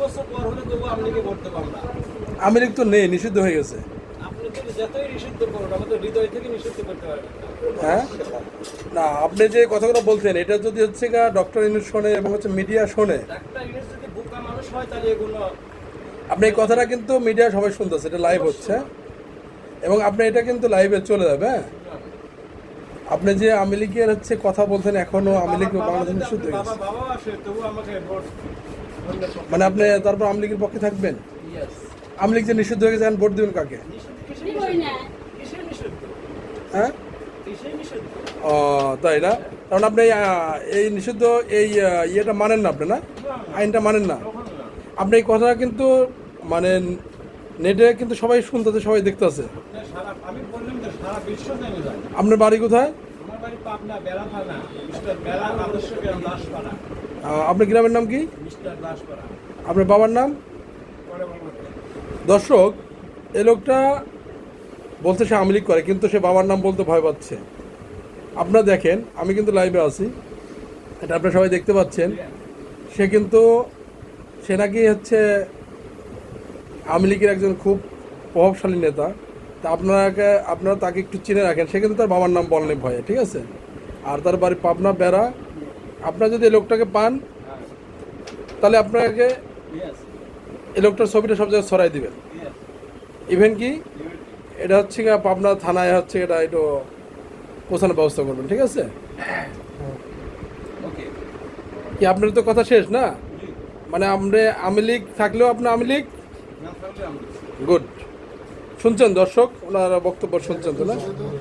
বছর পর হলে তবু আওয়ামী লীগে ভোট দেবো আমরা। আওয়ামী লীগ তো নেই, নিষিদ্ধ হয়ে গেছে। আপনি তো যতই নিষিদ্ধ করুন, আমাদের হৃদয় থেকে নিষিদ্ধ করতে পারবেন না। হ্যাঁ, না আপনি যে কথাগুলো বলছেন এটা যদি হচ্ছে গা ডক্টর ইউনূস শোনে এবং হচ্ছে মিডিয়া শোনে, ডাক্তার ইউনূস যদি বোকা মানুষ হয় তাহলে এগুলো আপনি এই কথাটা কিন্তু মিডিয়া সবাই শুনতেছে, এটা লাইভ হচ্ছে এবং আপনি এটা কিন্তু লাইভে চলে যাবে। হ্যাঁ, আপনি যে আওয়ামী লীগের হচ্ছে কথা বলছেন, এখনো আওয়ামী লীগ বাংলাদেশ নিষিদ্ধ হয়ে গেছে, বাবা আসে তবু আমাকে ভোট মানে আপনি তারপর আওয়ামী লীগের পক্ষে থাকবেন? ইয়েস। আওয়ামী লীগ যে নিষিদ্ধ হয়ে গেছে এখন ভোট দেবেন কাকে? কিসের নিষিদ্ধ? হ্যাঁ, কিসের নিষিদ্ধ? ও তাই না? কারণ আপনি এই নিষিদ্ধ এই ইয়েটা মানেন না, আপনি না আইনটা মানেন না। তখন না। আপনি এই কথাটা কিন্তু মানে নেটে কিন্তু সবাই শুনতেছে, সবাই দেখতেছে। আমি বললাম তো সারা বিশ্ব জেনে যায়। আপনার বাড়ি কোথায়? আমার বাড়ি পাবনা বেড়া থানা, মিস্টার বেড়া আদর্শ গ্রাম দাসপাড়া। আপনার গ্রামের নাম কি? মিস্টার দাসপাড়া। আপনার বাবার নাম? পরে বলবো। দর্শক, এই লোকটা বলতে সে আওয়ামী লীগ করে, কিন্তু সে বাবার নাম বলতে ভয় পাচ্ছে। আপনারা দেখেন, আমি কিন্তু লাইভে আছি, এটা আপনারা সবাই দেখতে পাচ্ছেন। সে কিন্তু সে নাকি হচ্ছে আওয়ামী লীগের একজন খুব প্রভাবশালী নেতা। তা আপনারা তাকে একটু চিনে রাখেন। সে কিন্তু তার বাবার নাম বলেনি ভয়ে, ঠিক আছে? আর তার বাড়ি পাবনা বেড়া। আপনারা যদি এই লোকটাকে পান তাহলে আপনাকে ইয়েস, এই লোকটার ছবিটা সব জায়গায় ছড়াই দিবেন। ইয়েস। ইভেন কি এটা হচ্ছে গিয়ে পাবনা থানায় হচ্ছে এটা একটু পৌঁছানোর ব্যবস্থা করবেন, ঠিক আছে? ওকে। কি আপনার তো কথা শেষ না? মানে আমরা আওয়ামী লীগ থাকলেও আপনার আওয়ামী লীগ না থাকলে আমরা গুড। শুনছেন দর্শক, ওনারা বক্তব্য শুনছেন তো না?